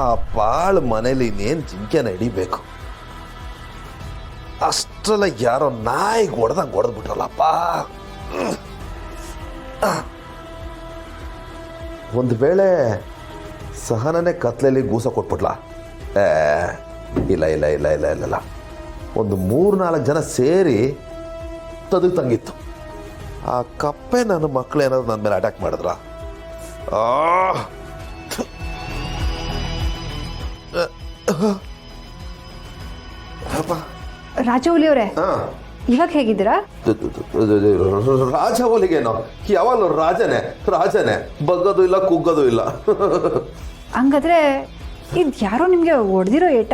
ಆ ಪಾಳು ಮನೇಲಿ ಇನ್ನೇನು ಜಿಂಕೆನ ಹಿಡಿಬೇಕು. ಅಷ್ಟೆಲ್ಲ ಯಾರೋ ನಾಯಿಗೆ ಹೊಡೆದಂಗೆ ಹೊಡೆದ್ಬಿಟ್ರಲ್ಲಪ್ಪ. ಒಂದು ವೇಳೆ ಸಹನನೇ ಕತ್ಲಲ್ಲಿ ಗೂಸ ಕೊಟ್ಬಿಟ್ಲ? ಇಲ್ಲ ಇಲ್ಲ ಇಲ್ಲ ಇಲ್ಲ ಇಲ್ಲ ಇಲ್ಲ, ಒಂದು 3-4 ಜನ ಸೇರಿ ತಂಗಿತ್ತು. ಆ ಕಪ್ಪೆ ನನ್ನ ಮಕ್ಕಳು ಏನಾದ್ರು ನನ್ನ ಮೇಲೆ ಅಟ್ಯಾಕ್ ಮಾಡಿದ್ರ? ರಾಜವಲಿ ಅವರೇ, ಇವಾಗ ಹೇಗಿದ್ದೀರಾ? ರಾಜವಲಿಗೇನೋ ಯಾವಾಗಲೂ ರಾಜನೇ ರಾಜನೇ, ಬಗ್ಗೋದು ಇಲ್ಲ ಕುಗ್ಗೋದು ಇಲ್ಲ. ಹಂಗಾದ್ರೆ ಇದು ಯಾರೋ ನಿಮಗೆ ಹೊಡೆದಿರೋ ಏಟ?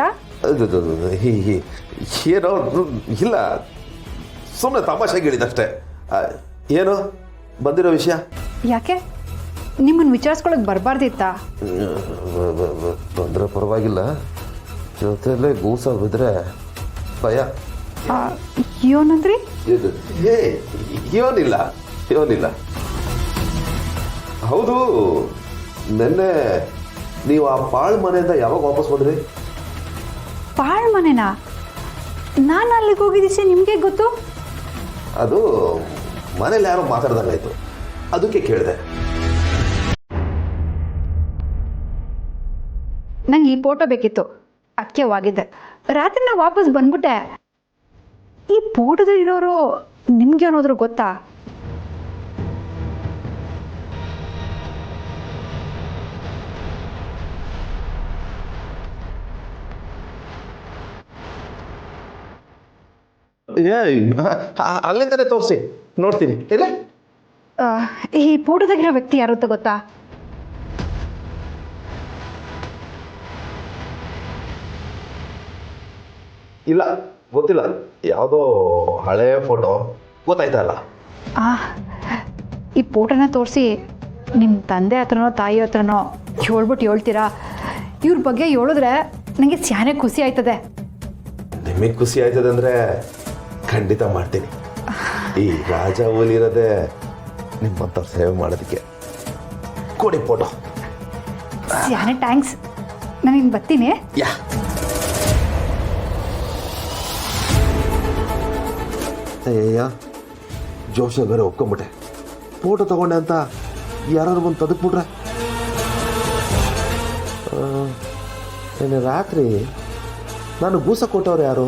ಏನೋ ಇಲ್ಲ, ಸುಮ್ಮನೆ ತಮಾಷೆಗೆ ಹೇಳಿದಷ್ಟೇ. ಏನು ಬಂದಿರೋ ವಿಷಯ? ಯಾಕೆ ನಿಮ್ಮನ್ನು ವಿಚಾರಿಸ್ಕೊಳಕ್ ಬರಬಾರ್ದಿತ್ತಾ? ಬಂದರೆ ಪರವಾಗಿಲ್ಲ, ಜೊತೆಯಲ್ಲೇ ಗೂಸ ಬಿದ್ರೆ ಭಯ. ಏನಂದ್ರಿ? ಏನಿಲ್ಲ ಏನಿಲ್ಲ. ಹೌದು, ನೆನ್ನೆ ನೀವು ಆ ಪಾಳ್ ಮನೆಯಿಂದ ಯಾವಾಗ ವಾಪಸ್ ಹೋದ್ರಿ? ಪಾಳ್ ಮನೆನಾ? ನಾನು ಅಲ್ಲಿಗೆ ಹೋಗಿದ್ದೆ, ನಿಮಗೆ ಗೊತ್ತು? ಅದು ಮನೇಲಿ ಯಾರೋ ಮಾತಾಡ್ದಂಗಾಯ್ತು, ಅದಕ್ಕೆ ಕೇಳಿದೆ. ನಂಗೆ ಈ ಫೋಟೋ ಬೇಕಿತ್ತು, ಅದಕ್ಕೆ ಹೋಗಿದ್ದೆ. ರಾತ್ರಿ ನಾ ವಾಪಸ್ ಬಂದ್ಬಿಟ್ಟೆ. ಈ ಫೋಟೋದಲ್ಲಿ ಇರೋರು ನಿಮ್ಗೆ ಏನಾದ್ರು ಗೊತ್ತಾ? ಅಲ್ಲಿಂದನೇ ತೋರಿಸಿ ನೋಡ್ತೀನಿ. ಇಲ್ಲ, ಈ ಫೋಟೋದಾಗಿರೋ ವ್ಯಕ್ತಿ ಯಾರು ಅಂತ ಗೊತ್ತಾ? ಇಲ್ಲ ಗೊತ್ತಿಲ್ಲ, ಯಾವುದೋ ಹಳೆ ಫೋಟೋ ಗೊತ್ತಾಯ್ತಲ್ಲ. ಈ ಫೋಟೋನ ತೋರಿಸಿ ನಿಮ್ಮ ತಂದೆ ಹತ್ರನೋ ತಾಯಿ ಹತ್ರನೋ ಹೇಳ್ತೀರಾ? ಇವ್ರ ಬಗ್ಗೆ ಹೇಳಿದ್ರೆ ನನಗೆ ಸ್ಯಾನೆ ಖುಷಿ ಆಯ್ತದೆ. ನಿಮಗೆ ಖುಷಿ ಆಯ್ತದೆ ಅಂದರೆ ಖಂಡಿತ ಮಾಡ್ತೀನಿ. ಈ ರಾಜ ಓಲಿರೋದೆ ನಿಮ್ಮಂಥವ್ರು ಸೇವೆ ಮಾಡೋದಕ್ಕೆ. ಕೊಡಿ ಫೋಟೋ. ಸ್ಯಾನೆ ಥ್ಯಾಂಕ್ಸ್, ನಾನು ಬರ್ತೀನಿ. ಯಾ ಅಯ್ಯಯ್ಯ, ಜೋಶ ಬೇರೆ ಒಪ್ಕೊಂಬಿಟ್ಟೆ. ಫೋಟೋ ತಗೊಂಡೆ ಅಂತ ಯಾರು ಬಂದು ತದಕ್ಬಿಟ್ರೆ. ನಿನ್ನೆ ರಾತ್ರಿ ನಾನು ಗೂಸ ಕೊಟ್ಟವ್ರು ಯಾರು?